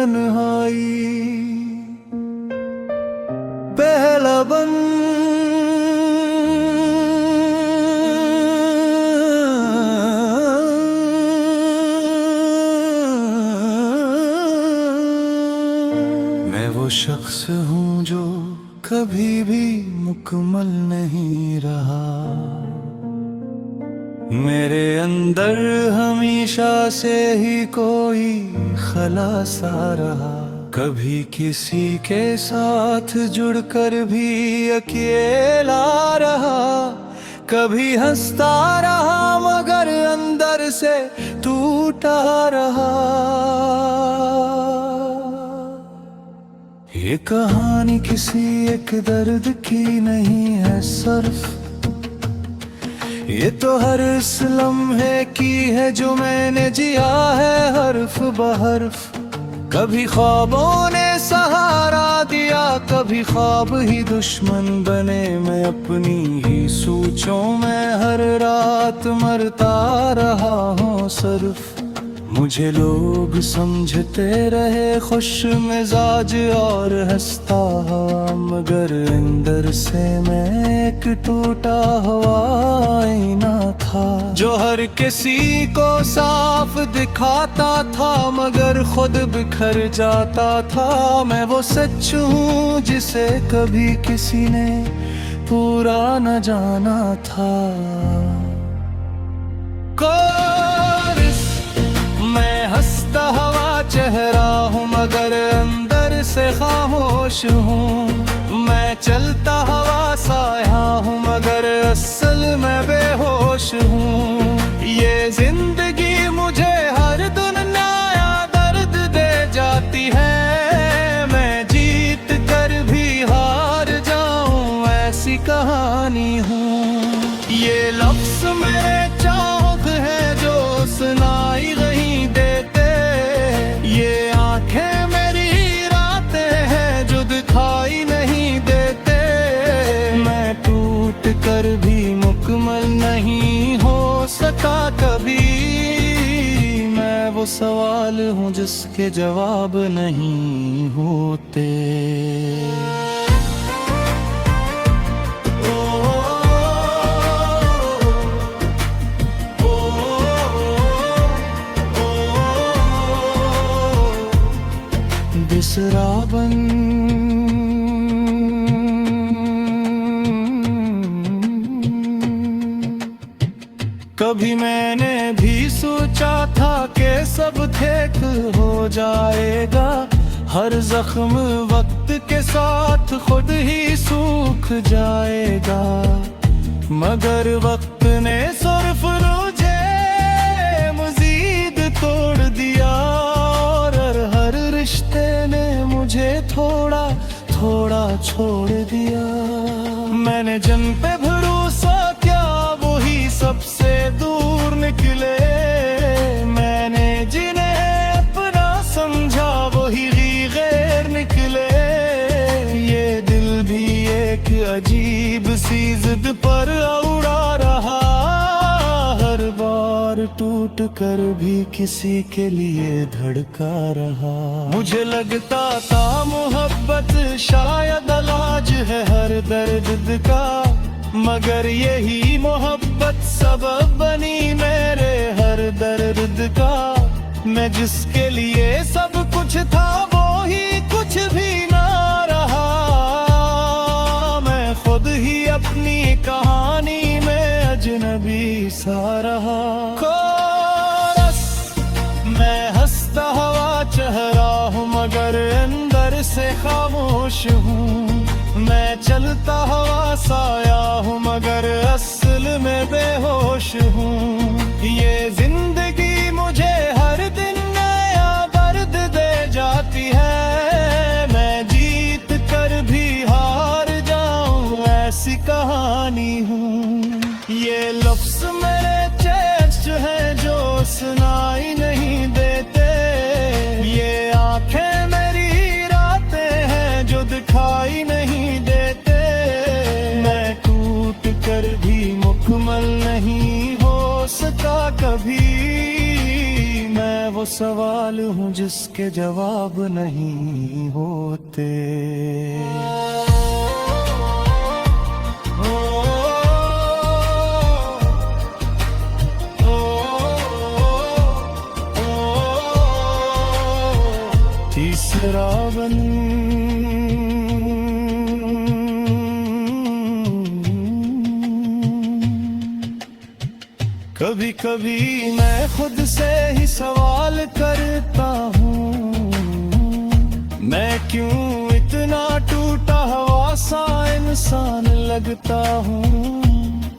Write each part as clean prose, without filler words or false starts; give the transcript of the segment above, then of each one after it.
तन्हाई। पहला बन मैं वो शख्स हूँ जो कभी भी मुकम्मल नहीं रहा। मेरे अंदर हमेशा से ही कोई खला सा रहा। कभी किसी के साथ जुड़कर भी अकेला रहा। कभी हंसता रहा मगर अंदर से टूटा रहा। ये कहानी किसी एक दर्द की नहीं है सिर्फ, ये तो हर इस लम्हे की है जो मैंने जिया है हर्फ बहर्फ। कभी ख्वाबों ने सहारा दिया, कभी ख्वाब ही दुश्मन बने। मैं अपनी ही सोचों में हर रात मरता रहा हूँ सिर्फ। मुझे लोग समझते रहे खुश मिजाज और हंसता, मगर अंदर से मैं एक टूटा हुआ आईना था जो हर किसी को साफ दिखाता था मगर खुद बिखर जाता था। मैं वो सच हूँ जिसे कभी किसी ने पूरा न जाना था। मैं हंसता हुआ चेहरा हूँ मगर अंदर से खामोश हूँ। मैं चलता हुआ साया हूँ मगर असल में बेहोश हूँ। ये जिंदगी मुझे हर दिन नया दर्द दे जाती है। मैं जीत कर भी हार जाऊँ ऐसी कहानी हूँ। ये लफ्ज़ मेरे चाहत है जो सुनाई नहीं देते। ये आंखें मेरी रातें हैं जो दिखाई नहीं देते। मैं टूट कर भी मुकम्मल नहीं हो सका कभी। मैं वो सवाल हूँ जिसके जवाब नहीं होते। बिसराबन कभी मैंने भी सोचा था कि सब ठीक हो जाएगा। हर जख्म वक्त के साथ खुद ही सूख जाएगा, मगर वक्त ने सिर्फ मुझे मजीद तोड़ दिया। और हर रिश्ते ने मुझे थोड़ा थोड़ा छोड़ दिया। मैंने जिन पे भरोसा किया वही सबसे दूर निकले। मैंने जिन्हें अपना समझा वही गैर निकले। ये दिल भी एक अजीब सी जिद पर उड़ा रहा। हर बार टूट कर भी किसी के लिए धड़का रहा। मुझे लगता था मोहब्बत शायद इलाज है हर दर्द का, मगर यही मोहब्बत सबब बनी मेरे हर दर्द का। मैं जिसके लिए सब कुछ था वो ही कुछ भी ना रहा। मैं खुद ही अपनी कहानी में अजनबी सा रहा। मैं हंसता हुआ चेहरा हूँ मगर अंदर से खामोश हूँ। मैं चलता हुआ साया हूँ मगर असल में बेहोश हूँ। ये जिंदगी मुझे हर दिन नया दर्द दे जाती है। मैं जीत कर भी हार जाऊँ ऐसी कहानी हूँ। ये लफ्ज़ मेरे चेस्ट हैं जो सुनाई नहीं देते। ये आंखें मेरी रातें हैं जो दिखाई नहीं देते। मैं टूट कर भी मुकम्मल नहीं हो सका कभी। मैं वो सवाल हूँ जिसके जवाब नहीं होते। तीसरा कभी कभी मैं खुद से ही सवाल करता हूँ, मैं क्यों इतना टूटा हुआ सा इंसान लगता हूँ।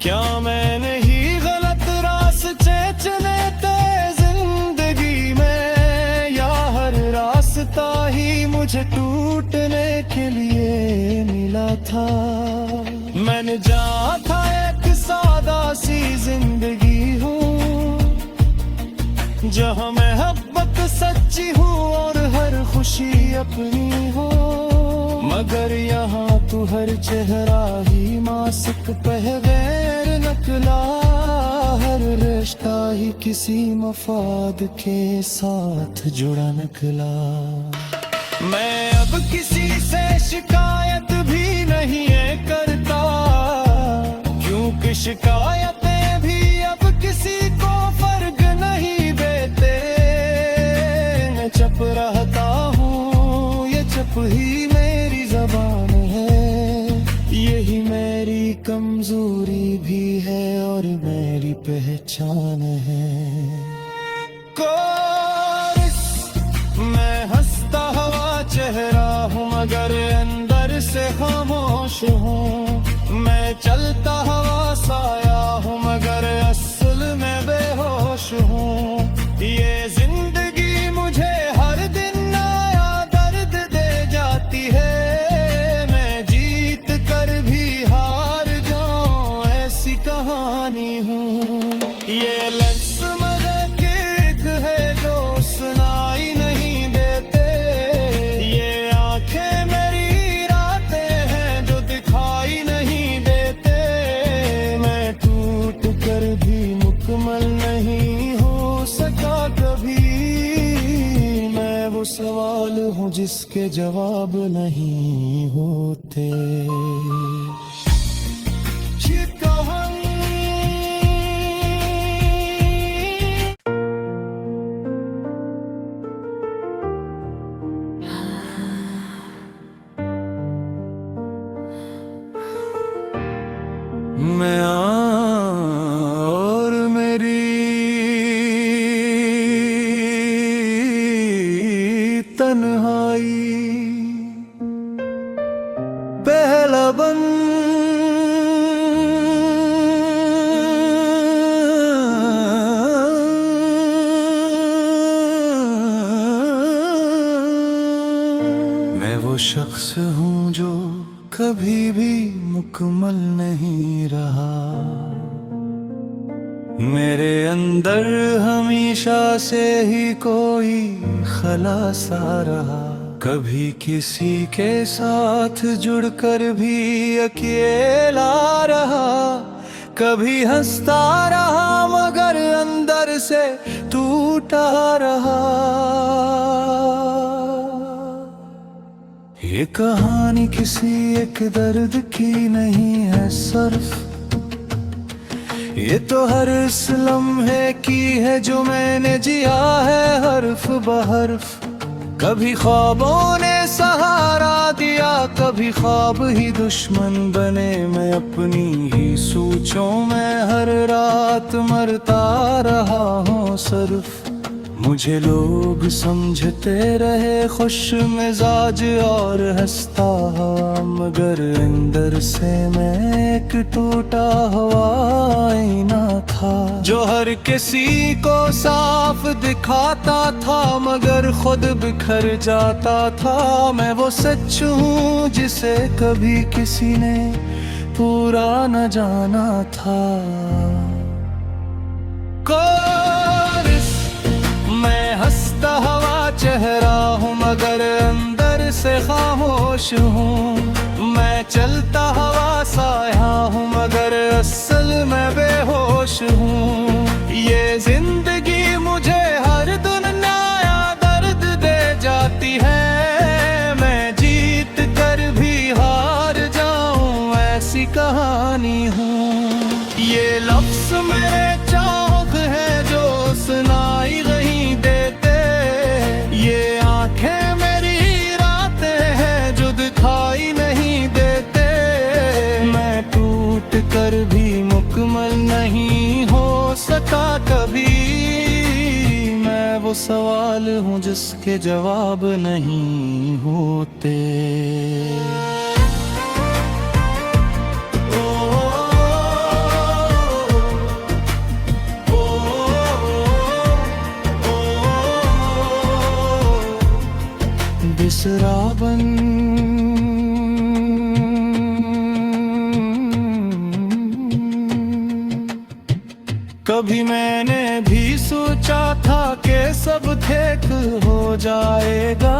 क्या मैंने ही गलत रास्ते चुने थे जिंदगी में, या हर रास्ता ही मुझे टूटने के लिए मिला था। मैंने जाना था एक सादा सी जिंदगी जहाँ मोहब्बत सच्ची हो और हर खुशी अपनी हो, मगर यहाँ तू हर चेहरा ही मास्क पहगैर नकला, हर रिश्ता ही किसी मफाद के साथ जुड़ा निकला। मैं अब किसी से शिकायत भी नहीं करता, क्योंकि शिकायतें भी अब किसी को फर्क नहीं देते। मैं चुप रहता हूँ, ये चुप ही मेरी ज़बान है, यही मेरी कमजोरी भी है और मेरी पहचान है। मैं हंसता हुआ चेहरा हूँ मगर अंदर से खामोश हूँ, मैं चलता हुआ साया हूँ मगर असल में बेहोश हूँ। ये जिंदगी मुझे हर दिन नया दर्द दे जाती है, मैं जीत कर भी हार जाऊं ऐसी कहानी हूँ। ये लफ्ज़ मज़ाक़ है जो सुनाई नहीं देते, ये आंखें मेरी रातें हैं जो दिखाई नहीं देते। मैं टूट कर भी मुकम्मल नहीं हो सका कभी, मैं वो सवाल हूँ जिसके जवाब नहीं होते। मैं और मेरी तन्हाई, पहला बंद मैं वो शख्स हूँ जो कभी भी मुकम्मल नहीं रहा, मेरे अंदर हमेशा से ही कोई खलासा रहा। कभी किसी के साथ जुड़कर भी अकेला रहा, कभी हंसता रहा मगर अंदर से टूटा रहा। ये कहानी किसी एक दर्द की नहीं है सिर्फ, ये तो हर इस लम्हे की है जो मैंने जिया है हर्फ बहर्फ। कभी ख्वाबों ने सहारा दिया, कभी ख्वाब ही दुश्मन बने। मैं अपनी ही सोचों में हर रात मरता रहा हूँ सिर्फ। मुझे लोग समझते रहे खुश मिजाज और हंसता, मगर अंदर से मैं एक टूटा हुआ आईना था, जो हर किसी को साफ दिखाता था मगर खुद बिखर जाता था। मैं वो सच हूँ जिसे कभी किसी ने पूरा न जाना था। मैं हंसता हुआ चेहरा हूँ मगर अंदर से खामोश हूँ, मैं चलता हुआ साया हूँ मगर असल में बेहोश हूँ। ये जिंदगी मुझे हर दुनिया वो सवाल हूँ जिसके जवाब नहीं होते। बिसरावन कभी मैंने भी सोचा था कि सब ठीक हो जाएगा,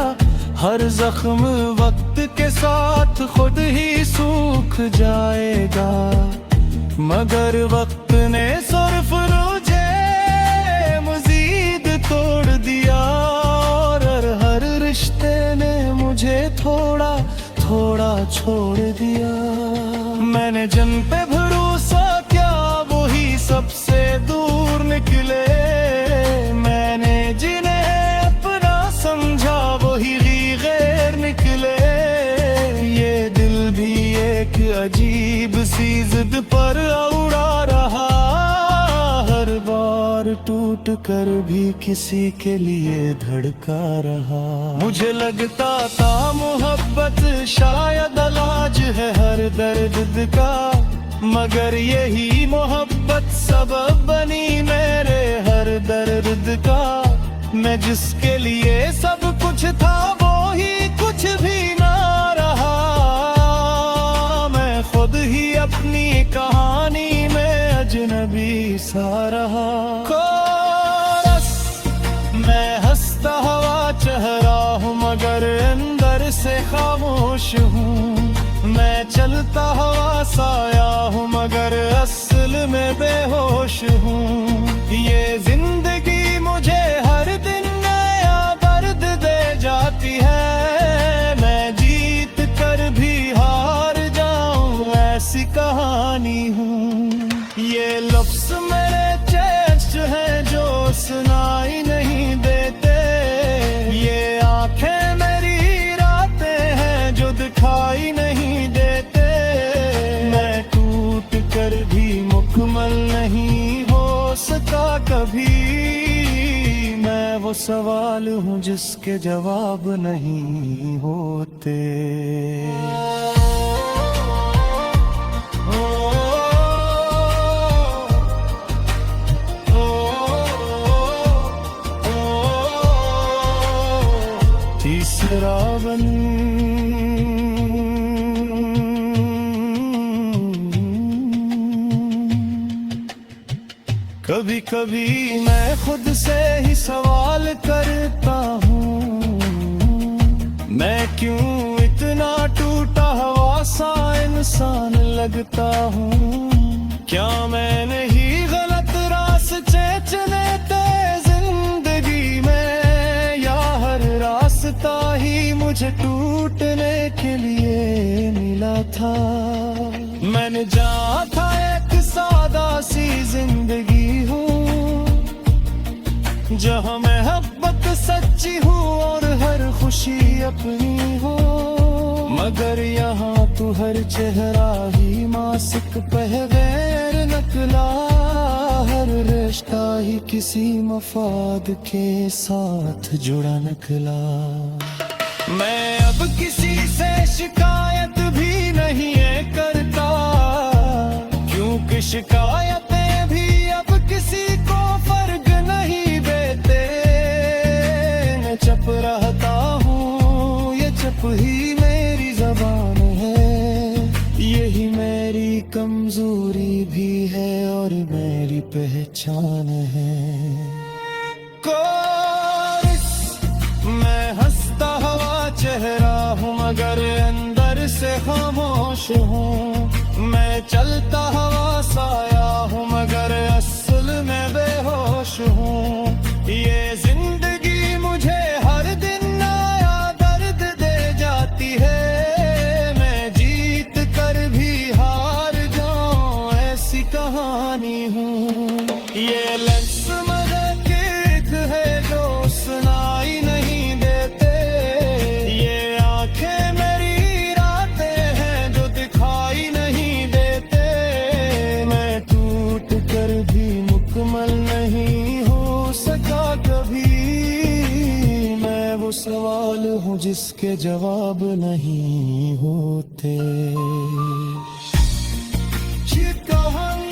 हर जख्म वक्त के साथ खुद ही सूख जाएगा, मगर वक्त ने सिर्फ मुझे मजीद तोड़ दिया और हर रिश्ते ने मुझे थोड़ा थोड़ा छोड़ दिया। मैंने जिन पे भरोसा किया वही सबसे दूर निकले, मैंने जिन्हें अपना समझा वही गैर निकले। ये दिल भी एक अजीब सी जिद पर उड़ा रहा, हर बार टूट कर भी किसी के लिए धड़का रहा। मुझे लगता था मोहब्बत शायद इलाज है हर दर्द का, मगर यही मोहब्बत सबब बनी मेरे हर दर्द का। मैं जिसके लिए सब कुछ था वो ही कुछ भी ना रहा, मैं खुद ही अपनी कहानी में अजनबी सा रहा। कोरस मैं हंसता हुआ चेहरा हूँ मगर अंदर से खामोश हूँ, मैं चलता हुआ साया हूँ मगर असल में बेहोश हूँ। ये जिंदगी मुझे हर दिन नया दर्द दे जाती है, मैं जीत कर भी हार जाऊं ऐसी कहानी हूँ। ये लफ्ज़ मेरे चेस्ट हैं जो सुनाई नहीं देते, ये आंखें मेरी रातें हैं जो दिखाई नहीं देते। मैं टूट कर भी मुकम्मल नहीं हो सका कभी, मैं वो सवाल हूँ जिसके जवाब नहीं होते। तीसरा वन कभी कभी मैं खुद से ही सवाल करता हूँ, मैं क्यों इतना टूटा हुआ सा इंसान लगता हूँ। क्या मैंने ही गलत रास्ते चुने थे जिंदगी में, या हर रास्ता ही मुझे टूटने के लिए मिला था। मैंने जाना था एक सादा सी जिंदगी हूँ जहाँ मोहब्बत सच्ची हूँ और हर खुशी अपनी हो, मगर यहाँ तू हर चेहरा ही मासिक पहवेर नकला, हर रिश्ता ही किसी मफाद के साथ जुड़ा निकला। मैं अब किसी से शिकायत भी नहीं करता, क्योंकि शिकायतें भी अब किसी को फर्क नहीं देते। मैं चुप रहता हूँ, ये चुप ही मेरी ज़बान है, यही मेरी कमजोरी भी है और मेरी पहचान है। मैं हंसता हुआ चेहरा हूँ मगर अंदर से खामोश हूँ, मैं चलता हुआ साया हूँ मगर असल में बेहोश हूँ। ये जिंदगी मुझे हर दिन नया दर्द दे जाती है, मैं जीत कर भी हार जाऊं ऐसी कहानी हूँ। ये लफ्ज़ मज़ाक़ है जो सुनाई नहीं देते, ये आंखें मेरी रातें हैं जो दिखाई नहीं देते। मैं टूट कर हूँ जिसके जवाब नहीं होते। ये कहानी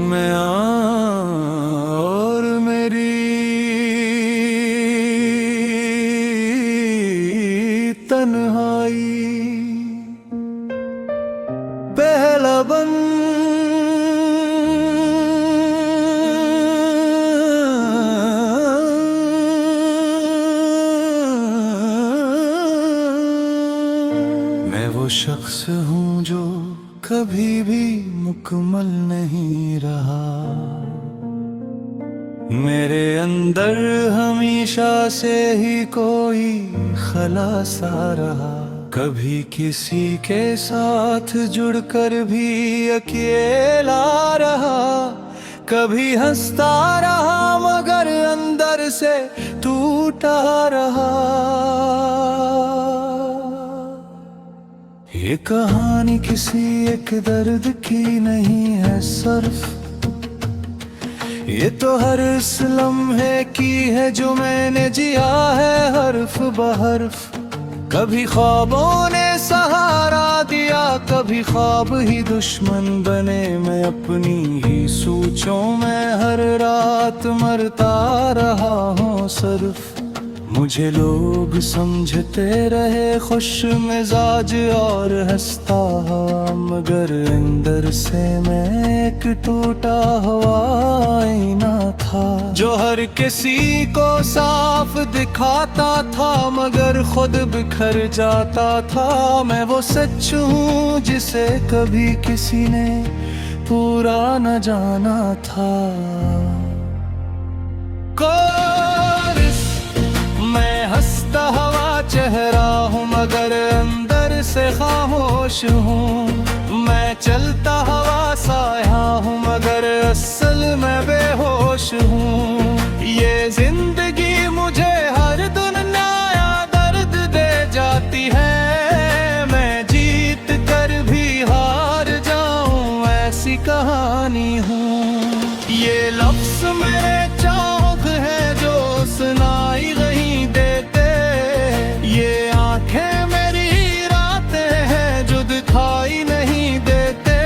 मैं और मेरी तन्हाई, पहला बंद मैं वो शख्स हूँ जो कभी भी मुकम्मल नहीं रहा। मेरे अंदर हमेशा से ही कोई खलासा रहा। कभी किसी के साथ जुड़कर भी अकेला रहा। कभी हंसता रहा मगर अंदर से टूटा रहा। ये कहानी किसी एक दर्द की नहीं है सिर्फ, ये तो हर इस लम्हे की है जो मैंने जिया है हर्फ बहर्फ। कभी ख्वाबों ने सहारा दिया, कभी ख्वाब ही दुश्मन बने। मैं अपनी ही सोचों में हर रात मरता रहा हूँ सिर्फ। मुझे लोग समझते रहे खुश मिजाज और हंसता, मगर अंदर से मैं एक टूटा हुआ आईना था जो हर किसी को साफ दिखाता था मगर खुद बिखर जाता था। मैं वो सच हूँ जिसे कभी किसी ने पूरा न जाना था। मैं हंसता हुआ चेहरा हूँ मगर अंदर से खामोश हूँ। मैं चलता हुआ साया हूँ मगर असल में बेहोश हूँ। ये जिंदगी मुझे हर दिन नया दर्द दे जाती है। मैं जीत कर भी हार जाऊँ ऐसी कहानी हूँ। ये लफ्ज़ मेरे चाहत है जो सुनाई नहीं देते। ये आंखें मेरी रातें हैं जो दिखाई नहीं देते।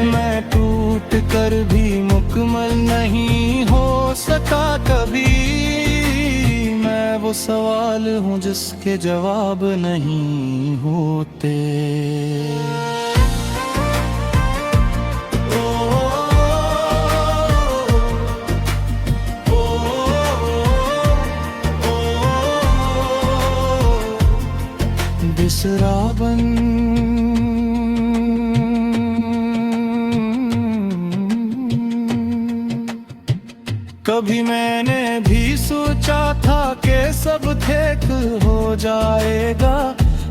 मैं टूट कर भी मुकम्मल नहीं हो सका कभी। मैं वो सवाल हूँ जिसके जवाब नहीं होते। बिसराबन कभी मैंने भी सोचा था कि सब ठीक हो जाएगा।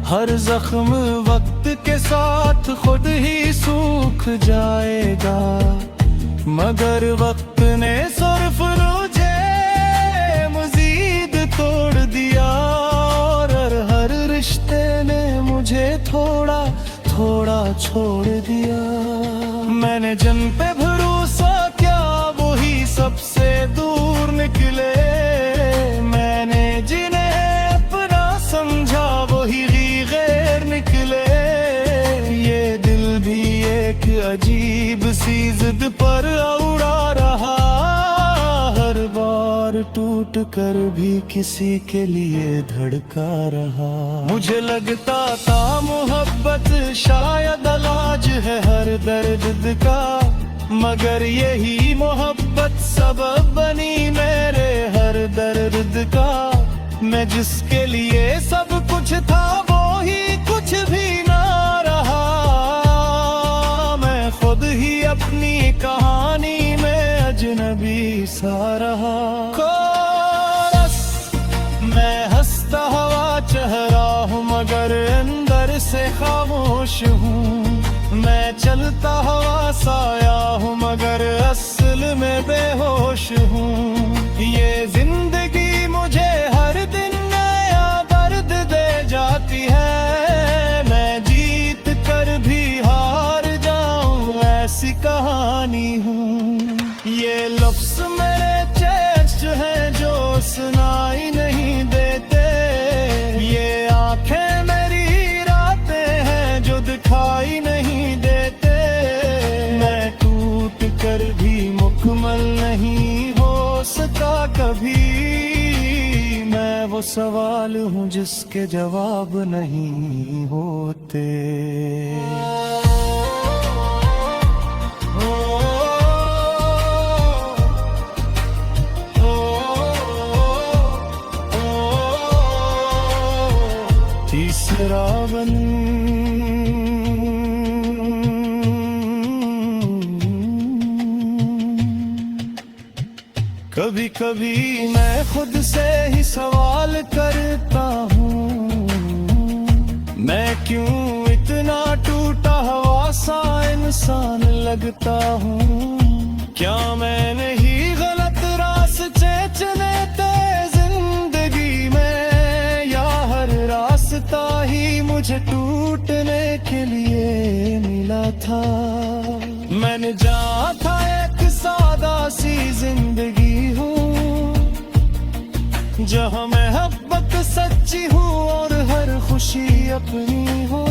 हर जख्म वक्त के साथ खुद ही सूख जाएगा, मगर वक्त ने सिर्फ मुझे मजीद तोड़ दिया। और हर रिश्ते ने मुझे थोड़ा थोड़ा छोड़ दिया। मैंने जिन पे भरोसा किया वही सबसे दूर निकले। मैंने जिन्हें अपना समझा वही गैर निकले। ये दिल भी एक अजीब सी जिद पर उड़ा रहा। हर बार टूट कर भी किसी के लिए धड़का रहा। मुझे लगता था मोहब्बत शायद इलाज है हर दर्द का, मगर यही मोहब्बत सबब बनी मेरे हर दर्द का। मैं जिसके लिए सब कुछ था वो ही कुछ भी ना रहा। मैं खुद ही अपनी कहानी में अजनबी सा रहा। मैं हंसता हुआ चेहरा हूँ मगर अंदर से खामोश हूँ। मैं चलता हुआ साया हूँ मगर असल में बेहोश हूँ। ये जिंदगी मुझे हर दिन नया दर्द दे जाती है। सवाल हूँ जिसके जवाब नहीं होते। तीसरा कभी कभी मैं खुद से ही सवाल करता हूँ, मैं क्यों इतना टूटा हुआ सा इंसान लगता हूँ। क्या मैंने ही गलत रास्ते चुने थे जिंदगी में, या हर रास्ता ही मुझे टूटने के लिए मिला था। मैंने जाना था एक सादा सी जिंदगी जहाँ मोहब्बत सच्ची हो और हर खुशी अपनी हो,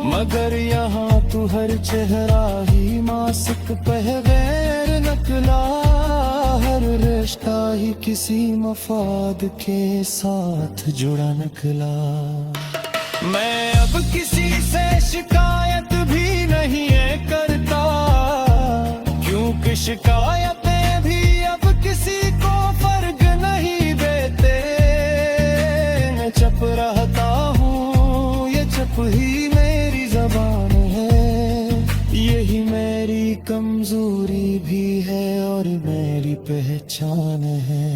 मगर यहाँ तू हर चेहरा ही मास्क पहगैर नकला, हर रिश्ता ही किसी मफाद के साथ जुड़ा नकला। मैं अब किसी से शिकायत भी नहीं करता, क्योंकि शिकायतें भी अब किसी को फर्क नहीं देते। मैं चुप रहता हूँ, ये चुप ही मेरी ज़बान है, यही मेरी कमजोरी भी है और मेरी पहचान है।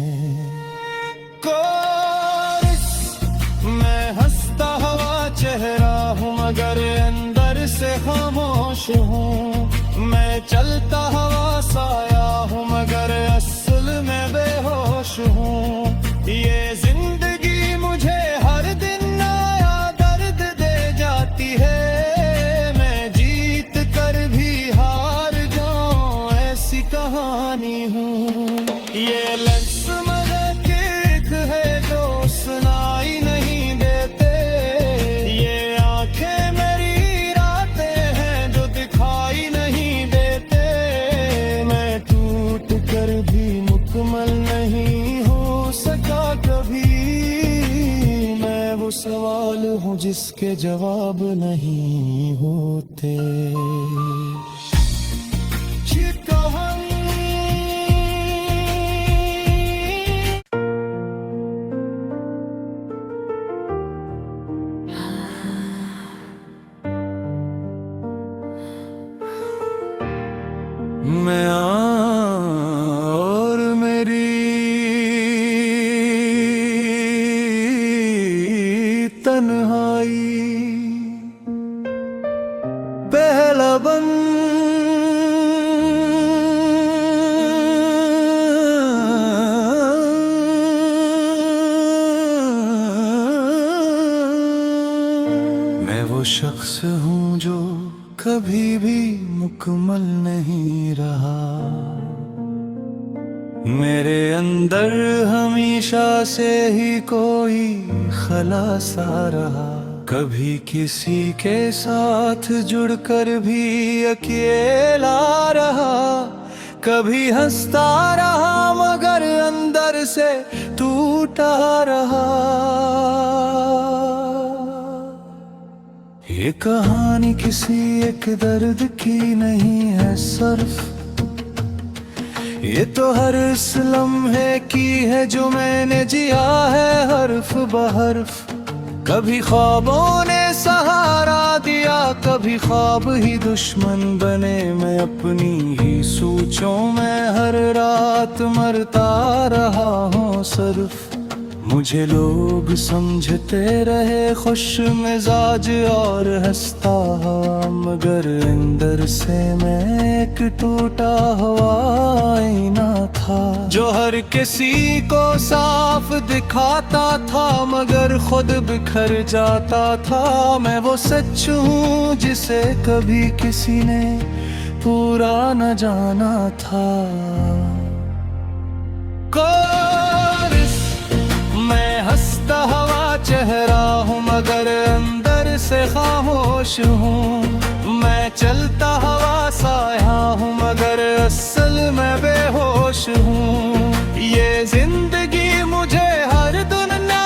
मैं हंसता हुआ चेहरा हूँ मगर अंदर से खामोश हूँ, मैं चलता हुआ साया हूँ मगर असल में बेहोश हूँ। ये जिंदगी मुझे हर दिन नया दर्द दे जाती है, मैं जीत कर भी हार जाऊं ऐसी कहानी हूँ। ये लफ्ज़ मगर एक है जो सुनाई नहीं देते, ये आंखें मेरी रातें हैं जो दिखाई नहीं देते। मैं टूट कर भी मुकम्मल नहीं हो सका कभी, मैं वो सवाल हूँ जिसके जवाब नहीं होते। मैं और मेरी तन्हाई, पहला बन मैं वो शख्स हूँ जो कभी भी मुकम्मल नहीं रहा, मेरे अंदर हमेशा से ही कोई खला सा रहा। कभी किसी के साथ जुड़कर भी अकेला रहा, कभी हंसता रहा मगर अंदर से टूटा रहा। ये कहानी किसी एक दर्द की नहीं है सिर्फ, ये तो हर इस लम्हे की है जो मैंने जिया है हर्फ बहर्फ। कभी ख्वाबों ने सहारा दिया, कभी ख्वाब ही दुश्मन बने। मैं अपनी ही सोचों में हर रात मरता रहा हूँ सिर्फ। मुझे लोग समझते रहे खुश मिजाज और हंसता, मगर अंदर से मैं एक टूटा हुआ आईना था जो हर किसी को साफ दिखाता था मगर खुद बिखर जाता था। मैं वो सच हूँ जिसे कभी किसी ने पूरा न जाना था। मैं हंसता हुआ चेहरा हूँ मगर अंदर से खामोश हूँ। मैं चलता हुआ साया हूँ मगर असल में बेहोश हूँ। ये जिंदगी मुझे हर दुनिया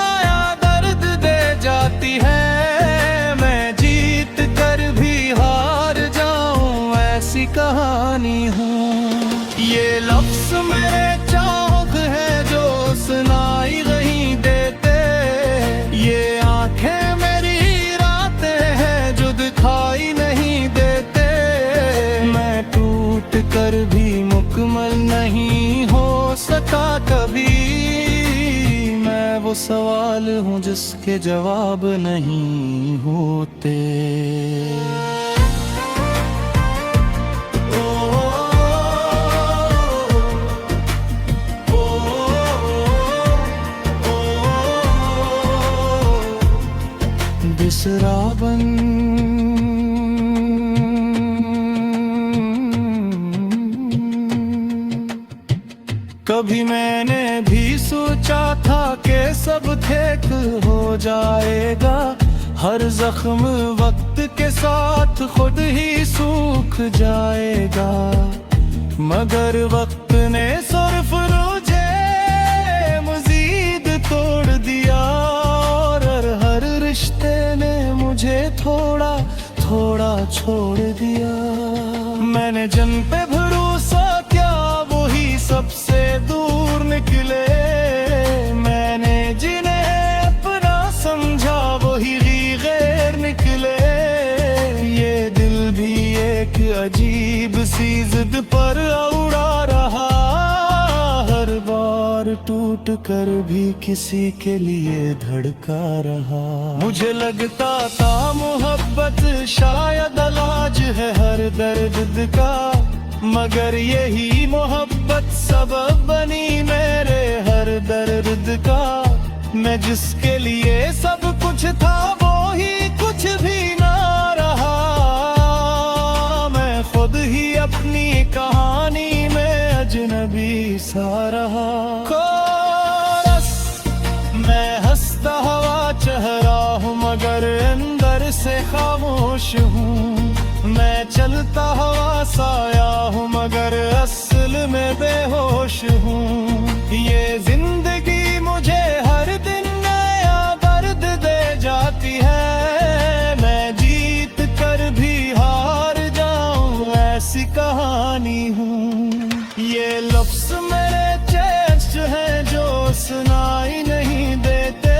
सवाल हूँ जिसके जवाब नहीं होते। बिसरावन कभी मैंने भी सोचा था कि सब ठीक हो जाएगा, हर जख्म वक्त के साथ खुद ही सूख जाएगा, मगर वक्त ने सिर्फ मुझे मजीद तोड़ दिया, और हर रिश्ते ने मुझे थोड़ा थोड़ा छोड़ दिया। मैंने जिन पे भरोसा किया वही सबसे दूर निकले, मैंने जिन्हें अपना समझा वही गैर निकले। ये दिल भी एक अजीब सी जिद पर उड़ा रहा, हर बार टूट कर भी किसी के लिए धड़का रहा। मुझे लगता था मोहब्बत शायद इलाज है हर दर्द का, मगर यही मोहब्बत सबब बनी मेरे हर दर्द का। मैं जिसके लिए सब कुछ था वो ही कुछ भी ना रहा, मैं खुद ही अपनी कहानी में अजनबी सा रहा। कोरस मैं हंसता हुआ चेहरा हूँ मगर अंदर से खामोश हूँ, मैं चलता हुआ साया हूँ मगर असल में बेहोश हूँ। ये जिंदगी मुझे हर दिन नया दर्द दे जाती है, मैं जीत कर भी हार जाऊँ ऐसी कहानी हूँ। ये लफ्ज़ मेरे चेस्ट हैं जो सुनाई नहीं देते,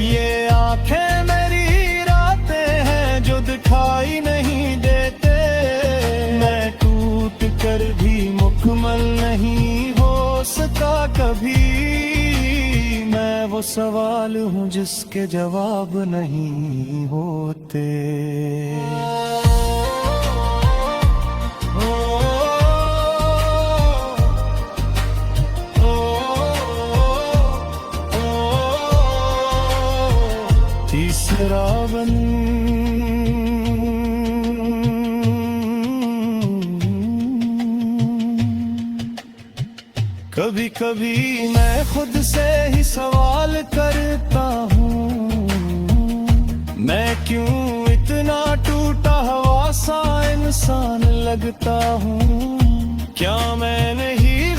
ये आंखें मेरी रातें हैं जो दिखाई नहीं देते। मैं टूट कर भी मुकम्मल नहीं हो सका कभी, मैं वो सवाल हूँ जिसके जवाब नहीं होते। तीसरा वन कभी कभी मैं खुद से ही सवाल करता हूँ, मैं क्यों इतना टूटा हुआ सा इंसान लगता हूँ। क्या मैं नहीं